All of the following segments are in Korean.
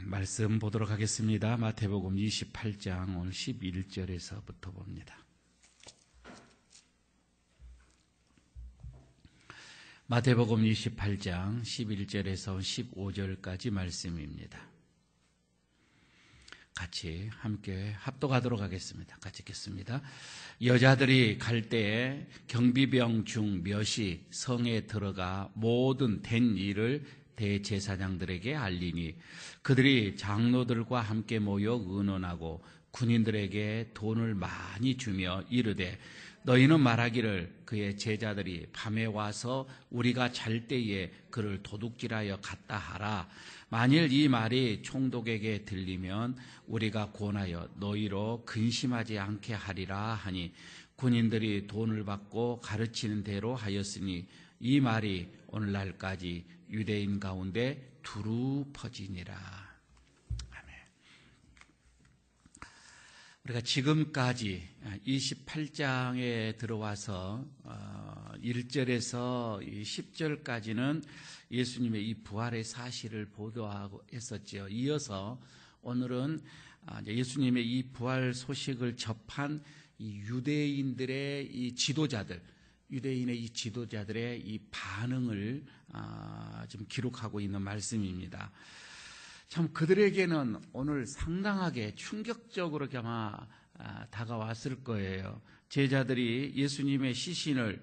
말씀 보도록 하겠습니다. 마태복음 28장 오늘 11절에서부터 봅니다. 마태복음 28장 11절에서 15절까지 말씀입니다. 같이 함께 합독하도록 하겠습니다. 같이 읽겠습니다. 여자들이 갈 때에 경비병 중 몇이 성에 들어가 모든 된 일을 대제사장들에게 알리니 그들이 장로들과 함께 모여 의논하고 군인들에게 돈을 많이 주며 이르되 너희는 말하기를 그의 제자들이 밤에 와서 우리가 잘 때에 그를 도둑질하여 갔다 하라. 만일 이 말이 총독에게 들리면 우리가 권하여 너희로 근심하지 않게 하리라 하니 군인들이 돈을 받고 가르치는 대로 하였으니 이 말이 오늘날까지 유대인 가운데 두루 퍼지니라. 아멘. 우리가 지금까지 28장에 들어와서 1절에서 10절까지는 예수님의 이 부활의 사실을 보도하고 했었죠. 이어서 오늘은 예수님의 이 부활 소식을 접한 이 유대인들의 이 지도자들, 유대인의 이 지도자들의 이 반응을 지금 기록하고 있는 말씀입니다. 참 그들에게는 오늘 상당하게 충격적으로 아마 다가왔을 거예요. 제자들이 예수님의 시신을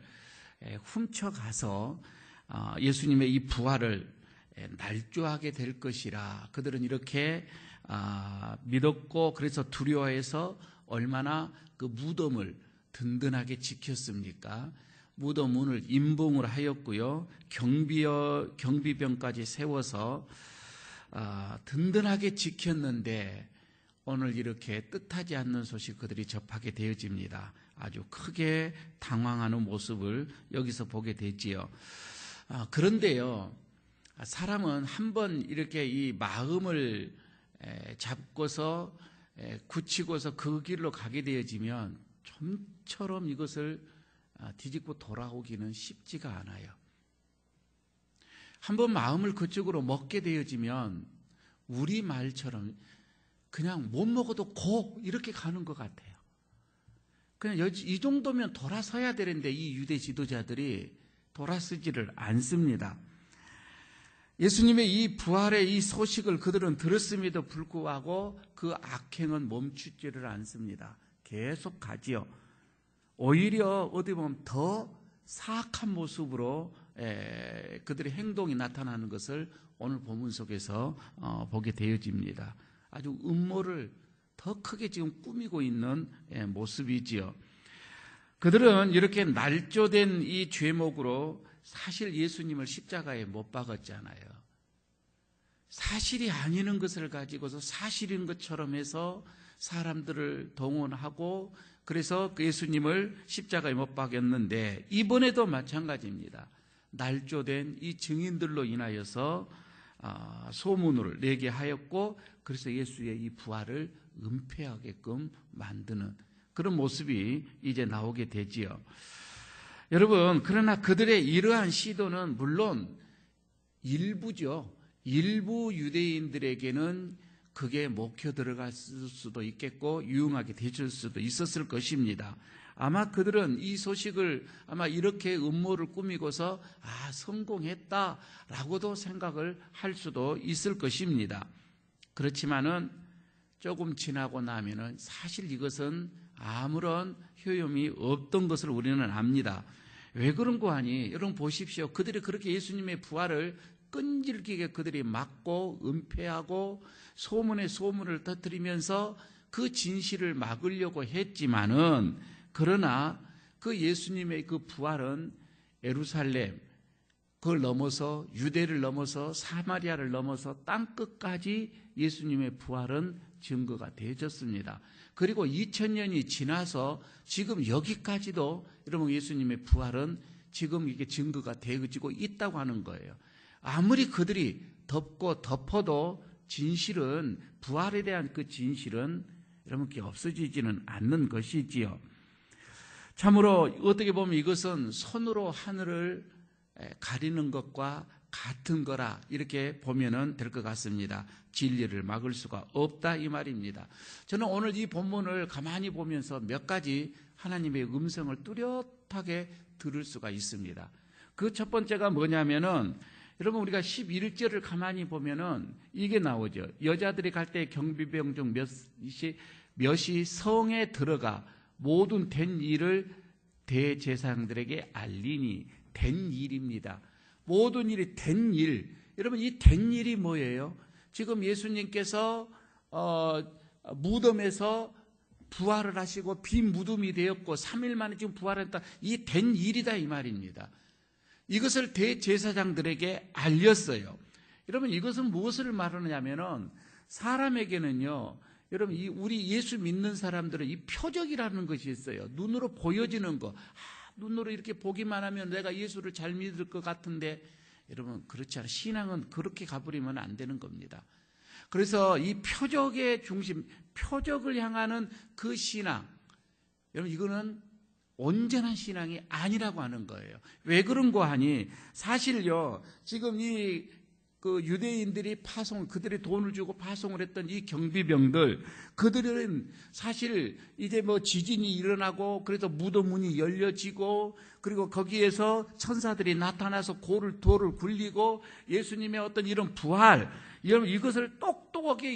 훔쳐가서 예수님의 이 부활을 날조하게 될 것이라 그들은 이렇게 믿었고 그래서 두려워해서 얼마나 그 무덤을 든든하게 지켰습니까? 무덤 문을 임봉을 하였고요. 경비병까지 세워서 든든하게 지켰는데 오늘 이렇게 뜻하지 않는 소식 그들이 접하게 되어집니다. 아주 크게 당황하는 모습을 여기서 보게 되지요. 그런데요, 사람은 한번 이렇게 이 마음을 잡고서 굳히고서 그 길로 가게 되어지면 좀처럼 이것을 뒤집고 돌아오기는 쉽지가 않아요. 한번 마음을 그쪽으로 먹게 되어지면 우리 말처럼 그냥 못 먹어도 고 이렇게 가는 것 같아요. 그냥 이 정도면 돌아서야 되는데 이 유대 지도자들이 돌아서지를 않습니다. 예수님의 이 부활의 이 소식을 그들은 들었음에도 불구하고 그 악행은 멈추지를 않습니다. 계속 가지요. 오히려 어디 보면 더 사악한 모습으로 그들의 행동이 나타나는 것을 오늘 본문 속에서 보게 되어집니다. 아주 음모를 더 크게 지금 꾸미고 있는 모습이지요. 그들은 이렇게 날조된 이 죄목으로 사실 예수님을 십자가에 못 박았잖아요. 사실이 아닌 것을 가지고서 사실인 것처럼 해서 사람들을 동원하고 그래서 예수님을 십자가에 못 박았는데 이번에도 마찬가지입니다. 날조된 이 증인들로 인하여서 소문을 내게 하였고 그래서 예수의 이 부활을 은폐하게끔 만드는 그런 모습이 이제 나오게 되지요. 여러분, 그러나 그들의 이러한 시도는 물론 일부죠. 일부 유대인들에게는 그게 먹혀 들어갈 수도 있겠고 유용하게 되실 수도 있었을 것입니다. 아마 그들은 이 소식을 아마 이렇게 음모를 꾸미고서 성공했다라고도 생각을 할 수도 있을 것입니다. 그렇지만은 조금 지나고 나면은 사실 이것은 아무런 효용이 없던 것을 우리는 압니다. 왜 그런 거 아니? 여러분 보십시오. 그들이 그렇게 예수님의 부활을 끈질기게 그들이 막고 은폐하고 소문에 소문을 터뜨리면서 그 진실을 막으려고 했지만은 그러나 그 예수님의 그 부활은 예루살렘 그걸 넘어서 유대를 넘어서 사마리아를 넘어서 땅끝까지 예수님의 부활은 증거가 되어졌습니다. 그리고 2000년이 지나서 지금 여기까지도 여러분 예수님의 부활은 지금 이게 증거가 되어지고 있다고 하는 거예요. 아무리 그들이 덮고 덮어도 진실은 부활에 대한 그 진실은 여러분 없어지지는 않는 것이지요. 참으로 어떻게 보면 이것은 손으로 하늘을 가리는 것과 같은 거라 이렇게 보면은 될 것 같습니다. 진리를 막을 수가 없다 이 말입니다. 저는 오늘 이 본문을 가만히 보면서 몇 가지 하나님의 음성을 뚜렷하게 들을 수가 있습니다. 그 첫 번째가 뭐냐면은 여러분 우리가 11절을 가만히 보면은 이게 나오죠. 여자들이 갈 때 경비병 중 몇이 성에 들어가 모든 된 일을 대제사장들에게 알리니. 된 일입니다. 모든 일이 된 일. 여러분 이 된 일이 뭐예요? 지금 예수님께서 무덤에서 부활을 하시고 빈 무덤이 되었고 3일 만에 지금 부활했다. 이 된 일이다 이 말입니다. 이것을 대제사장들에게 알렸어요. 여러분 이것은 무엇을 말하느냐면은 사람에게는요. 여러분 우리 예수 믿는 사람들은 이 표적이라는 것이 있어요. 눈으로 보여지는 거. 눈으로 이렇게 보기만 하면 내가 예수를 잘 믿을 것 같은데 여러분 그렇지 않아요. 신앙은 그렇게 가버리면 안 되는 겁니다. 그래서 이 표적의 중심, 표적을 향하는 그 신앙, 여러분 이거는 온전한 신앙이 아니라고 하는 거예요. 왜 그런 거 하니 사실요 지금 그 유대인들이 그들이 돈을 주고 파송을 했던 이 경비병들, 그들은 사실 이제 뭐 지진이 일어나고 그래서 무덤 문이 열려지고 그리고 거기에서 천사들이 나타나서 돌을 굴리고 예수님의 어떤 이런 부활, 이것을 똑똑하게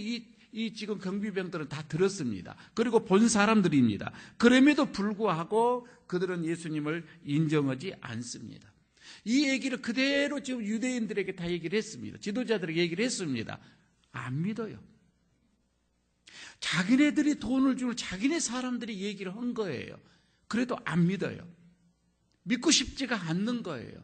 이 지금 경비병들은 다 들었습니다. 그리고 본 사람들입니다. 그럼에도 불구하고 그들은 예수님을 인정하지 않습니다. 이 얘기를 그대로 지금 유대인들에게 다 얘기를 했습니다. 지도자들에게 얘기를 했습니다. 안 믿어요. 자기네들이 돈을 주고 자기네 사람들이 얘기를 한 거예요. 그래도 안 믿어요. 믿고 싶지가 않는 거예요.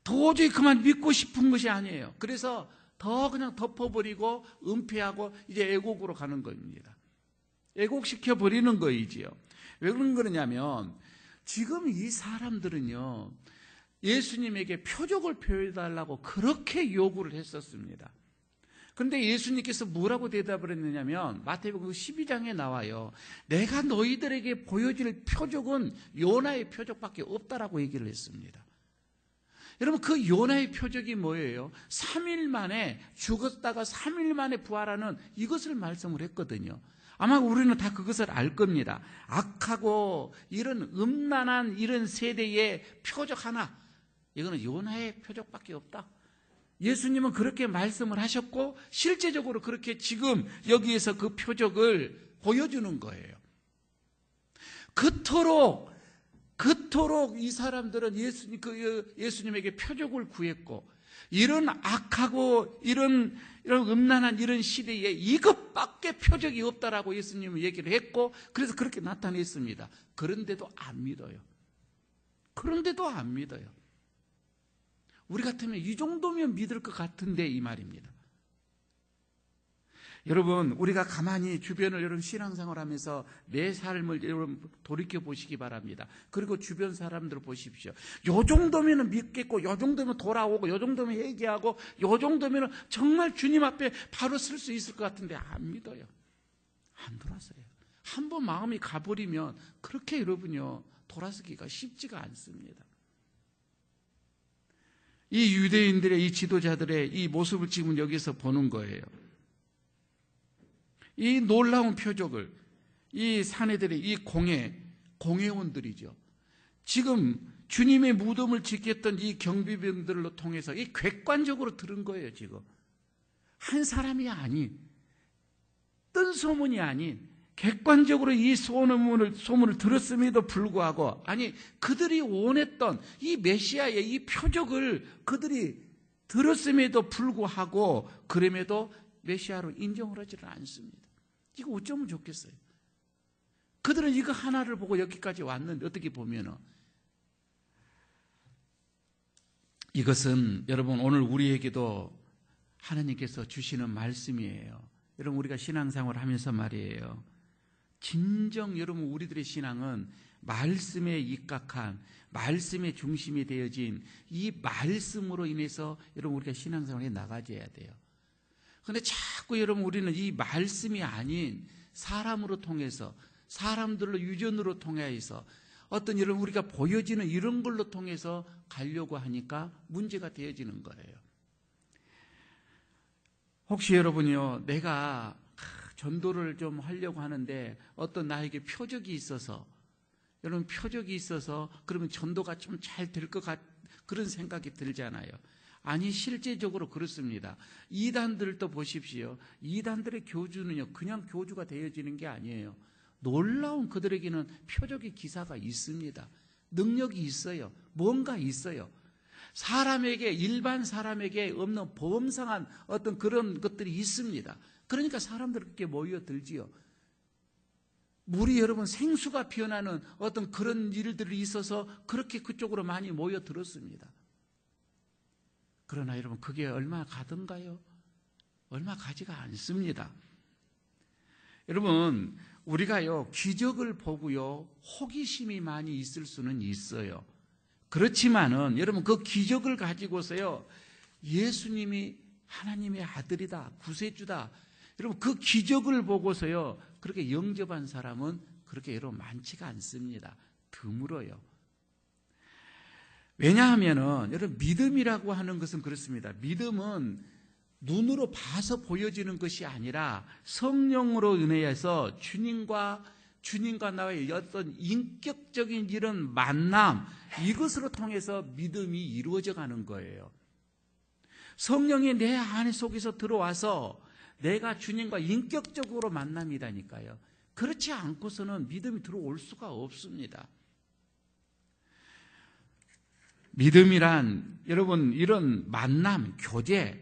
도저히 그만 믿고 싶은 것이 아니에요. 그래서 더 그냥 덮어버리고 은폐하고 이제 애곡으로 가는 겁니다. 애곡시켜 버리는 거이지요. 왜 그런 거냐면 지금 이 사람들은요 예수님에게 표적을 보여달라고 그렇게 요구를 했었습니다. 그런데 예수님께서 뭐라고 대답을 했느냐면 마태복음 12장에 나와요. 내가 너희들에게 보여줄 표적은 요나의 표적밖에 없다라고 얘기를 했습니다. 여러분 그 요나의 표적이 뭐예요? 3일 만에 죽었다가 3일 만에 부활하는 이것을 말씀을 했거든요. 아마 우리는 다 그것을 알 겁니다. 악하고 이런 음란한 이런 세대의 표적 하나, 이거는 요나의 표적밖에 없다. 예수님은 그렇게 말씀을 하셨고 실제적으로 그렇게 지금 여기에서 그 표적을 보여주는 거예요. 그토록 이 사람들은 예수님에게 표적을 구했고 이런 악하고 이런 음란한 이런 시대에 이것밖에 표적이 없다라고 예수님은 얘기를 했고 그래서 그렇게 나타냈습니다. 그런데도 안 믿어요. 우리 같으면 이 정도면 믿을 것 같은데 이 말입니다. 여러분 우리가 가만히 주변을 여러분 신앙생활 하면서 내 삶을 여러분 돌이켜 보시기 바랍니다. 그리고 주변 사람들을 보십시오. 요 정도면 믿겠고 요 정도면 돌아오고 요 정도면 회개하고 요 정도면 정말 주님 앞에 바로 설 수 있을 것 같은데 안 믿어요. 안 돌아서요. 한번 마음이 가버리면 그렇게 여러분요 돌아서기가 쉽지가 않습니다. 이 유대인들의 이 지도자들의 이 모습을 지금 여기서 보는 거예요. 이 놀라운 표적을 이 사내들의 이 공회원들이죠. 지금 주님의 무덤을 지켰던 이 경비병들로 통해서 이 객관적으로 들은 거예요. 지금 한 사람이 아닌 뜬 소문이 아닌 객관적으로 이 소문을 들었음에도 불구하고 아니 그들이 원했던 이 메시아의 이 표적을 그들이 들었음에도 불구하고 그럼에도 메시아로 인정을 하지는 않습니다. 이거 어쩌면 좋겠어요. 그들은 이거 하나를 보고 여기까지 왔는데 어떻게 보면은 이것은 여러분 오늘 우리에게도 하나님께서 주시는 말씀이에요. 여러분 우리가 신앙생활을 하면서 말이에요. 진정 여러분 우리들의 신앙은 말씀에 입각한 말씀의 중심이 되어진 이 말씀으로 인해서 여러분 우리가 신앙생활에 나가져야 돼요. 그런데 자꾸 여러분 우리는 이 말씀이 아닌 사람으로 통해서 사람들로 유전으로 통해서 어떤 이런 우리가 보여지는 이런 걸로 통해서 가려고 하니까 문제가 되어지는 거예요. 혹시 여러분이요, 내가 전도를 좀 하려고 하는데 어떤 나에게 표적이 있어서, 여러분 표적이 있어서 그러면 전도가 좀 잘 될 것 같, 그런 생각이 들잖아요. 아니, 실제적으로 그렇습니다. 이단들도 보십시오. 이단들의 교주는요, 그냥 교주가 되어지는 게 아니에요. 놀라운 그들에게는 표적의 기사가 있습니다. 능력이 있어요. 뭔가 있어요. 사람에게, 일반 사람에게 없는 범상한 어떤 그런 것들이 있습니다. 그러니까 사람들 그렇게 모여들지요. 물이 여러분 생수가 피어나는 어떤 그런 일들이 있어서 그렇게 그쪽으로 많이 모여들었습니다. 그러나 여러분 그게 얼마 가던가요? 얼마 가지가 않습니다. 여러분 우리가요 기적을 보고요 호기심이 많이 있을 수는 있어요. 그렇지만은 여러분 그 기적을 가지고서요 예수님이 하나님의 아들이다, 구세주다, 여러분 그 기적을 보고서요 그렇게 영접한 사람은 그렇게 여러분 많지가 않습니다. 드물어요. 왜냐하면은 여러분 믿음이라고 하는 것은 그렇습니다. 믿음은 눈으로 봐서 보여지는 것이 아니라 성령으로 인해서 주님과 나와의 어떤 인격적인 이런 만남, 이것으로 통해서 믿음이 이루어져 가는 거예요. 성령이 내 안에 속에서 들어와서 내가 주님과 인격적으로 만남이라니까요. 그렇지 않고서는 믿음이 들어올 수가 없습니다. 믿음이란 여러분 이런 만남, 교제,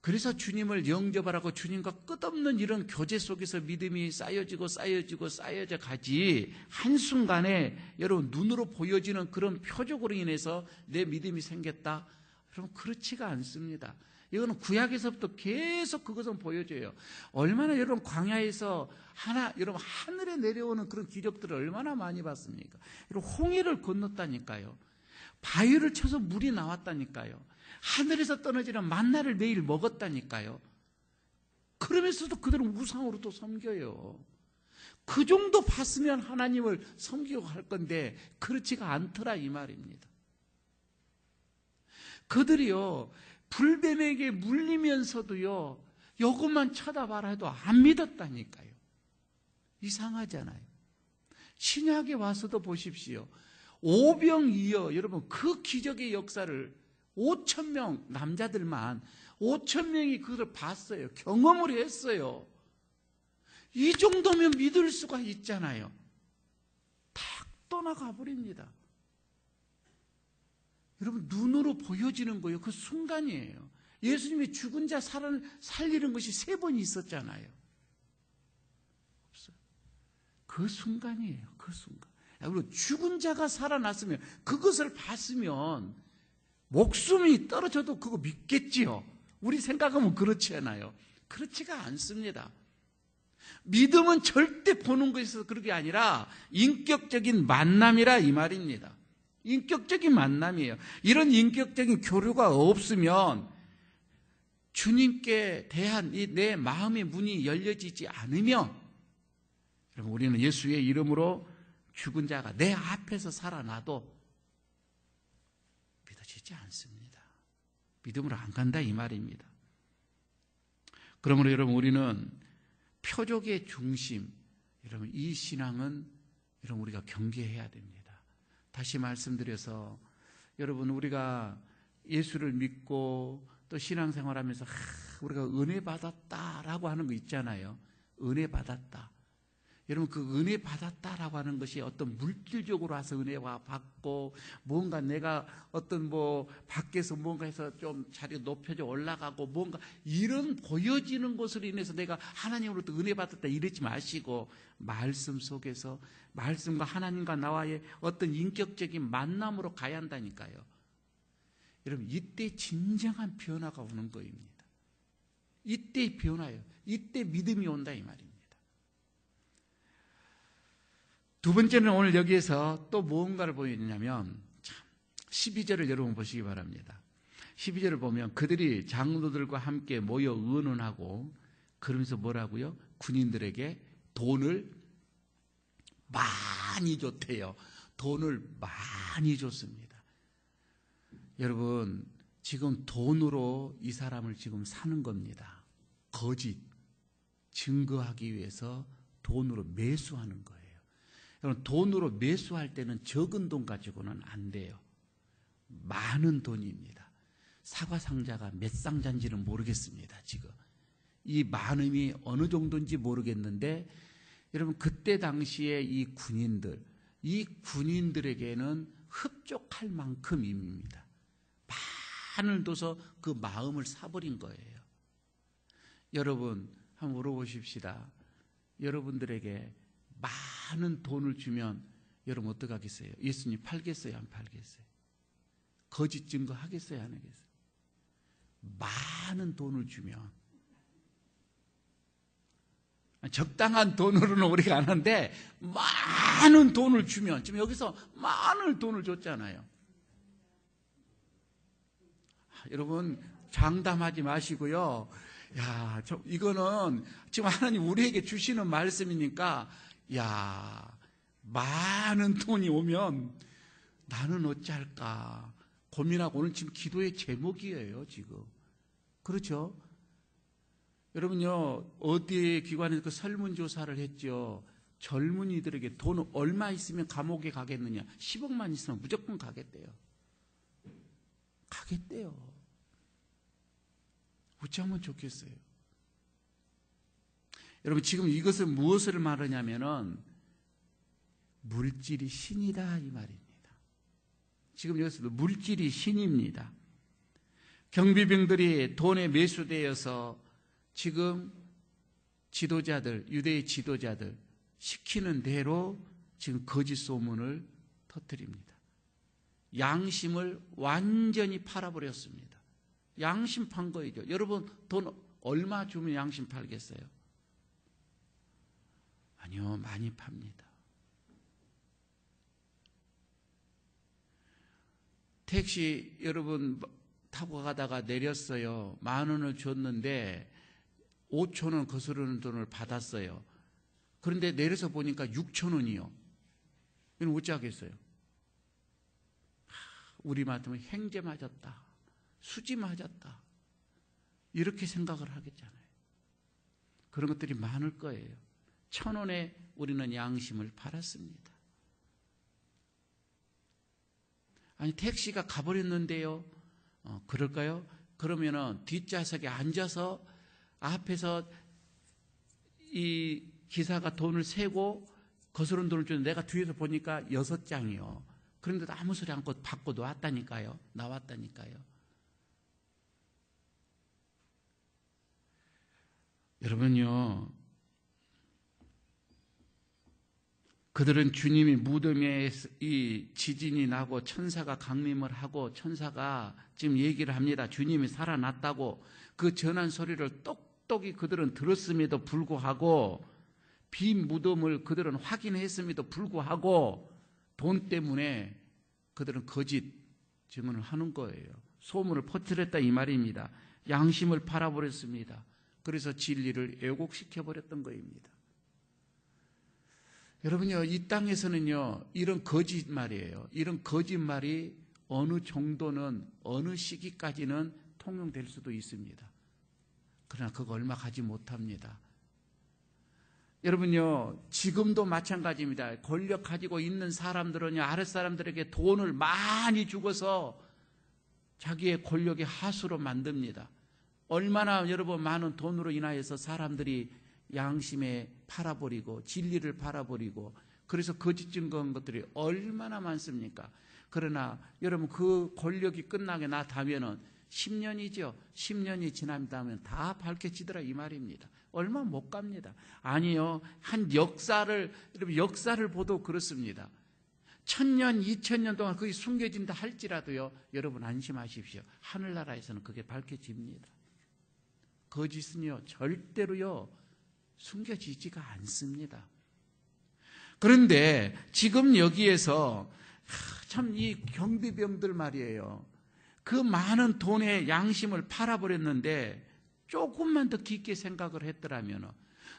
그래서 주님을 영접하라고 주님과 끝없는 이런 교제 속에서 믿음이 쌓여지고 쌓여져 가지, 한순간에 여러분 눈으로 보여지는 그런 표적으로 인해서 내 믿음이 생겼다, 여러분 그렇지가 않습니다. 이거는 구약에서부터 계속 그것은 보여줘요. 얼마나 여러분 광야에서 여러분 하늘에 내려오는 그런 기적들을 얼마나 많이 봤습니까? 여러분 홍해를 건넜다니까요. 바위를 쳐서 물이 나왔다니까요. 하늘에서 떨어지는 만나를 매일 먹었다니까요. 그러면서도 그들은 우상으로 또 섬겨요. 그 정도 봤으면 하나님을 섬기고 할 건데 그렇지가 않더라 이 말입니다. 그들이요 불뱀에게 물리면서도요 이것만 쳐다봐라 해도 안 믿었다니까요. 이상하잖아요. 신약에 와서도 보십시오. 오병이어, 여러분 그 기적의 역사를 5,000명 남자들만 5,000명이 그걸 봤어요. 경험을 했어요. 이 정도면 믿을 수가 있잖아요. 탁 떠나가 버립니다. 여러분 눈으로 보여지는 거예요. 그 순간이에요. 예수님이 죽은 자 살리는 것이 3번 있었잖아요. 없어요. 그 순간이에요. 그 순간. 여러분 죽은 자가 살아났으면, 그것을 봤으면 목숨이 떨어져도 그거 믿겠지요. 우리 생각하면 그렇지 않아요. 그렇지가 않습니다. 믿음은 절대 보는 것에서 그런 게 아니라 인격적인 만남이라 이 말입니다. 인격적인 만남이에요. 이런 인격적인 교류가 없으면 주님께 대한 내 마음의 문이 열려지지 않으면, 여러분 우리는 예수의 이름으로 죽은 자가 내 앞에서 살아나도 믿어지지 않습니다. 믿음으로 안 간다 이 말입니다. 그러므로 여러분 우리는 표적의 중심, 여러분 이 신앙은 여러분 우리가 경계해야 됩니다. 다시 말씀드려서 여러분 우리가 예수를 믿고 또 신앙생활하면서 우리가 은혜 받았다라고 하는 거 있잖아요. 은혜 받았다. 여러분 그 은혜 받았다라고 하는 것이 어떤 물질적으로 와서 은혜와 받고 뭔가 내가 어떤 밖에서 뭔가 해서 좀 자리가 높여져 올라가고 뭔가 이런 보여지는 것으로 인해서 내가 하나님으로부터 은혜 받았다 이러지 마시고, 말씀 속에서 말씀과 하나님과 나와의 어떤 인격적인 만남으로 가야 한다니까요. 여러분 이때 진정한 변화가 오는 거입니다. 이때 변화예요. 이때 믿음이 온다 이 말입니다. 두 번째는 오늘 여기에서 또 무언가를 보여주냐면 12절을 여러분 보시기 바랍니다. 12절을 보면 그들이 장로들과 함께 모여 의논하고, 그러면서 뭐라고요? 군인들에게 돈을 많이 줬대요. 돈을 많이 줬습니다. 여러분, 지금 돈으로 이 사람을 지금 사는 겁니다. 거짓 증거하기 위해서 돈으로 매수하는 거예요. 여러분, 돈으로 매수할 때는 적은 돈 가지고는 안 돼요. 많은 돈입니다. 사과 상자가 몇 상자인지는 모르겠습니다. 지금 이 많음이 어느 정도인지 모르겠는데, 여러분, 그때 당시에 이 군인들에게는 흡족할 만큼입니다. 많을 둬서 그 마음을 사버린 거예요. 여러분, 한번 물어보십시다. 여러분들에게 많은 돈을 주면 여러분 어떻게 하겠어요? 예수님 팔겠어요? 안 팔겠어요? 거짓 증거 하겠어요? 안 하겠어요? 많은 돈을 주면, 적당한 돈으로는 우리가 안 하는데 많은 돈을 주면, 지금 여기서 많은 돈을 줬잖아요. 여러분, 장담하지 마시고요. 야, 이거는 지금 하나님 우리에게 주시는 말씀이니까, 야, 많은 돈이 오면 나는 어찌할까 고민하고, 오늘 지금 기도의 제목이에요, 지금. 그렇죠? 여러분요, 어디 기관에서 그 설문조사를 했죠. 젊은이들에게 돈 얼마 있으면 감옥에 가겠느냐? 10억만 있으면 무조건 가겠대요. 가겠대요. 어찌하면 좋겠어요. 여러분, 지금 이것은 무엇을 말하냐면은 물질이 신이다 이 말입니다. 지금 여기서도 물질이 신입니다. 경비병들이 돈에 매수되어서 지금 지도자들, 유대의 지도자들 시키는 대로 지금 거짓 소문을 터뜨립니다. 양심을 완전히 팔아버렸습니다. 양심 판 거이죠. 여러분, 돈 얼마 주면 양심 팔겠어요? 아니요, 많이 팝니다. 택시 여러분 타고 가다가 내렸어요. 10,000원을 줬는데 5,000원 거스르는 돈을 받았어요. 그런데 내려서 보니까 6,000원이요. 이건 어찌하겠어요? 우리 말하면 행제 맞았다, 수지 맞았다, 이렇게 생각을 하겠잖아요. 그런 것들이 많을 거예요. 1,000원에 우리는 양심을 팔았습니다. 아니, 택시가 가버렸는데요. 그럴까요? 그러면은 뒷좌석에 앉아서 앞에서 이 기사가 돈을 세고 거스른 돈을 주는데 내가 뒤에서 보니까 6장이요. 그런데도 아무 소리 않고 받고 나왔다니까요. 여러분요, 그들은 주님이 무덤에 이 지진이 나고 천사가 강림을 하고, 천사가 지금 얘기를 합니다. 주님이 살아났다고. 그 전한 소리를 똑똑히 그들은 들었음에도 불구하고, 빈 무덤을 그들은 확인했음에도 불구하고 돈 때문에 그들은 거짓 증언을 하는 거예요. 소문을 퍼뜨렸다 이 말입니다. 양심을 팔아버렸습니다. 그래서 진리를 왜곡시켜버렸던 거입니다. 여러분요, 이 땅에서는요, 이런 거짓말이에요. 이런 거짓말이 어느 정도는, 어느 시기까지는 통용될 수도 있습니다. 그러나 그거 얼마 가지 못합니다. 여러분요, 지금도 마찬가지입니다. 권력 가지고 있는 사람들은요, 아랫사람들에게 돈을 많이 주고서 자기의 권력의 하수로 만듭니다. 얼마나 여러분 많은 돈으로 인하여서 사람들이 양심에 팔아버리고 진리를 팔아버리고, 그래서 거짓 증거한 것들이 얼마나 많습니까? 그러나 여러분, 그 권력이 끝나게 나다면은 10년이죠. 10년이 지난다면 다 밝혀지더라 이 말입니다. 얼마 못 갑니다. 아니요, 한 역사를, 여러분 역사를 보도 그렇습니다. 1000년, 2000년 동안 그게 숨겨진다 할지라도요, 여러분 안심하십시오. 하늘나라에서는 그게 밝혀집니다. 거짓은요, 절대로요 숨겨지지가 않습니다. 그런데 지금 여기에서 참 이 경비병들 말이에요. 그 많은 돈의 양심을 팔아버렸는데 조금만 더 깊게 생각을 했더라면,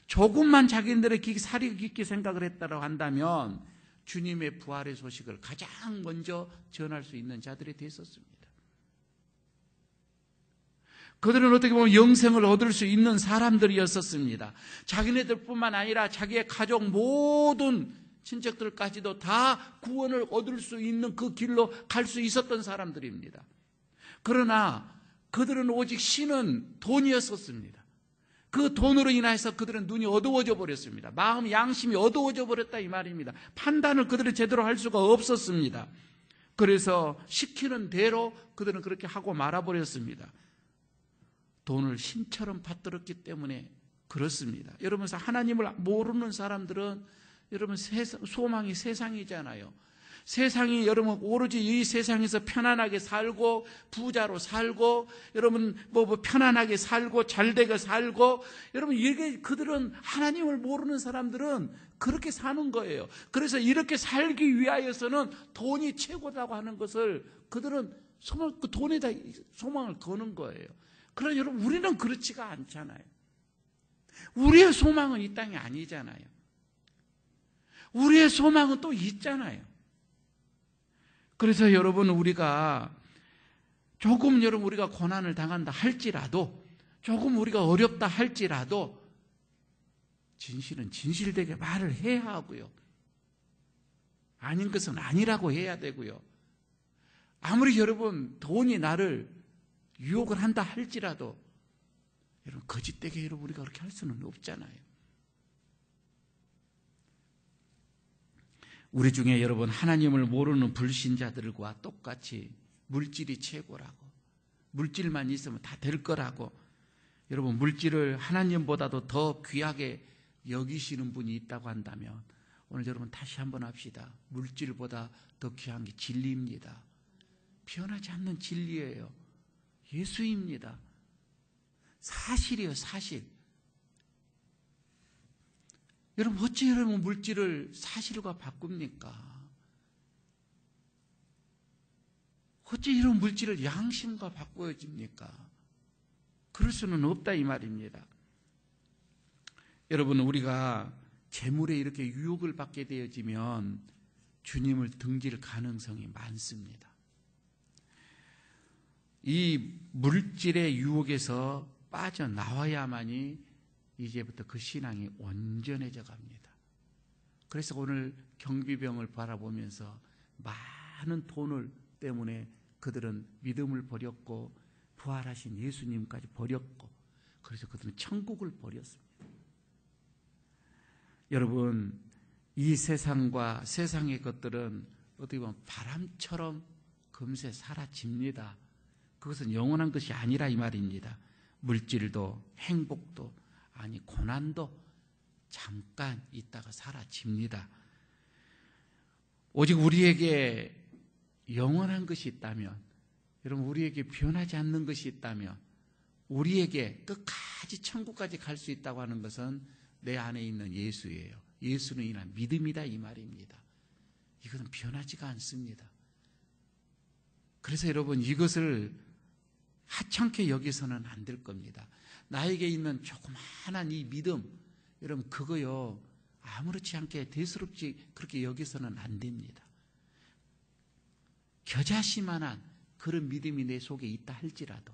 조금만 자기들의 사리 깊게 생각을 했다고 한다면 주님의 부활의 소식을 가장 먼저 전할 수 있는 자들이 됐었습니다. 그들은 어떻게 보면 영생을 얻을 수 있는 사람들이었었습니다. 자기네들뿐만 아니라 자기의 가족 모든 친척들까지도 다 구원을 얻을 수 있는 그 길로 갈 수 있었던 사람들입니다. 그러나 그들은 오직 신은 돈이었었습니다. 그 돈으로 인해서 그들은 눈이 어두워져 버렸습니다. 마음 양심이 어두워져 버렸다 이 말입니다. 판단을 그들은 제대로 할 수가 없었습니다. 그래서 시키는 대로 그들은 그렇게 하고 말아버렸습니다. 돈을 신처럼 받들었기 때문에 그렇습니다. 여러분, 하나님을 모르는 사람들은 여러분 소망이 세상이잖아요. 세상이 여러분 오로지 이 세상에서 편안하게 살고 부자로 살고 여러분 편안하게 살고 잘되게 살고 여러분 이게 그들은 하나님을 모르는 사람들은 그렇게 사는 거예요. 그래서 이렇게 살기 위하여서는 돈이 최고다고 하는 것을 그들은 그 돈에다 소망을 거는 거예요. 그러나 여러분 우리는 그렇지가 않잖아요. 우리의 소망은 이 땅이 아니잖아요. 우리의 소망은 또 있잖아요. 그래서 여러분 우리가 조금 여러분 우리가 고난을 당한다 할지라도 조금 우리가 어렵다 할지라도 진실은 진실되게 말을 해야 하고요. 아닌 것은 아니라고 해야 되고요. 아무리 여러분 돈이 나를 유혹을 한다 할지라도 여러분 거짓되게 여러분 우리가 그렇게 할 수는 없잖아요. 우리 중에 여러분 하나님을 모르는 불신자들과 똑같이 물질이 최고라고 물질만 있으면 다 될 거라고 여러분 물질을 하나님보다도 더 귀하게 여기시는 분이 있다고 한다면 오늘 여러분 다시 한번 합시다. 물질보다 더 귀한 게 진리입니다. 변하지 않는 진리예요. 예수입니다. 사실이에요. 사실. 여러분 어찌 여러분 물질을 사실과 바꿉니까? 어찌 이런 물질을 양심과 바꿔집니까? 그럴 수는 없다 이 말입니다. 여러분 우리가 재물에 이렇게 유혹을 받게 되어지면 주님을 등질 가능성이 많습니다. 이 물질의 유혹에서 빠져나와야만이 이제부터 그 신앙이 온전해져 갑니다. 그래서 오늘 경비병을 바라보면서 많은 돈을 때문에 그들은 믿음을 버렸고 부활하신 예수님까지 버렸고 그래서 그들은 천국을 버렸습니다. 여러분 이 세상과 세상의 것들은 어떻게 보면 바람처럼 금세 사라집니다. 그것은 영원한 것이 아니라 이 말입니다. 물질도 행복도 아니 고난도 잠깐 있다가 사라집니다. 오직 우리에게 영원한 것이 있다면 여러분 우리에게 변하지 않는 것이 있다면 우리에게 끝까지 천국까지 갈 수 있다고 하는 것은 내 안에 있는 예수예요. 예수는 인한 믿음이다 이 말입니다. 이것은 변하지가 않습니다. 그래서 여러분 이것을 하찮게 여기서는 안 될 겁니다. 나에게 있는 조그마한 이 믿음 여러분 그거요 아무렇지 않게 대수롭지 그렇게 여기서는 안 됩니다. 겨자씨만한 그런 믿음이 내 속에 있다 할지라도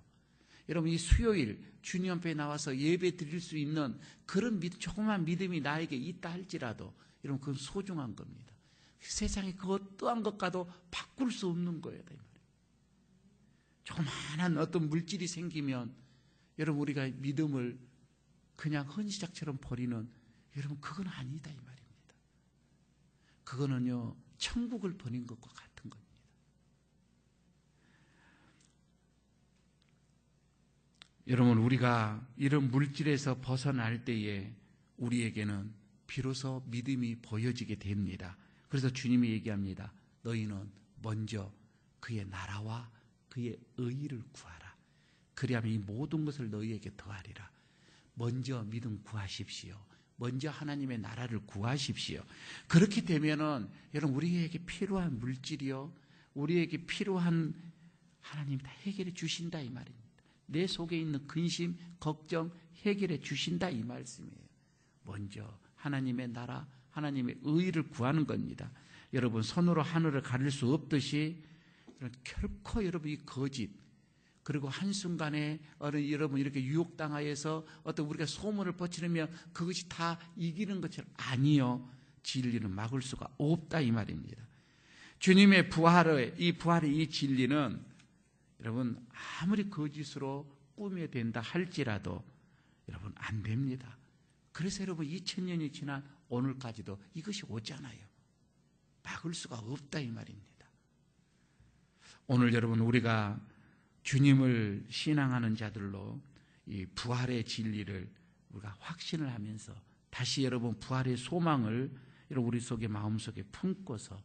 여러분 이 수요일 주님 앞에 나와서 예배 드릴 수 있는 그런 조그마한 믿음이 나에게 있다 할지라도 여러분 그건 소중한 겁니다. 세상에 그 어떠한 것과도 바꿀 수 없는 거예요. 조그마한 어떤 물질이 생기면 여러분 우리가 믿음을 그냥 헌시작처럼 버리는 여러분 그건 아니다 이 말입니다. 그거는요 천국을 버린 것과 같은 겁니다. 여러분 우리가 이런 물질에서 벗어날 때에 우리에게는 비로소 믿음이 보여지게 됩니다. 그래서 주님이 얘기합니다. 너희는 먼저 그의 나라와 그의 의의를 구하라. 그리하면 이 모든 것을 너희에게 더하리라. 먼저 믿음 구하십시오. 먼저 하나님의 나라를 구하십시오. 그렇게 되면은 여러분 우리에게 필요한 물질이요, 우리에게 필요한 하나님이 다 해결해 주신다 이 말입니다. 내 속에 있는 근심, 걱정 해결해 주신다 이 말씀이에요. 먼저 하나님의 나라, 하나님의 의의를 구하는 겁니다. 여러분 손으로 하늘을 가릴 수 없듯이 결코 여러분 이 거짓 그리고 한순간에 여러분 이렇게 유혹당하여서 어떤 우리가 소문을 퍼치려면 그것이 다 이기는 것처럼 아니요. 진리는 막을 수가 없다 이 말입니다. 주님의 부활의 이 진리는 여러분 아무리 거짓으로 꾸며댄다 할지라도 여러분 안 됩니다. 그래서 여러분 2000년이 지난 오늘까지도 이것이 오잖아요. 막을 수가 없다 이 말입니다. 오늘 여러분 우리가 주님을 신앙하는 자들로 이 부활의 진리를 우리가 확신을 하면서 다시 여러분 부활의 소망을 여러분 우리 속에 마음속에 품고서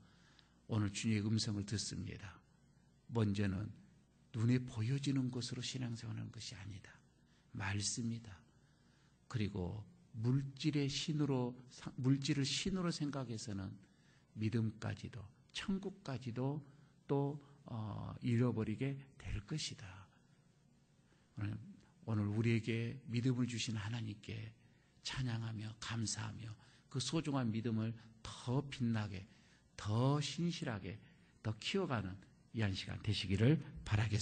오늘 주님의 음성을 듣습니다. 먼저는 눈에 보여지는 것으로 신앙생활하는 것이 아니다. 말씀이다. 그리고 물질을 신으로 생각해서는 믿음까지도 천국까지도 또 잃어버리게 될 것이다. 오늘 우리에게 믿음을 주신 하나님께 찬양하며 감사하며 그 소중한 믿음을 더 빛나게 더 신실하게 더 키워가는 이 한 시간 되시기를 바라겠습니다.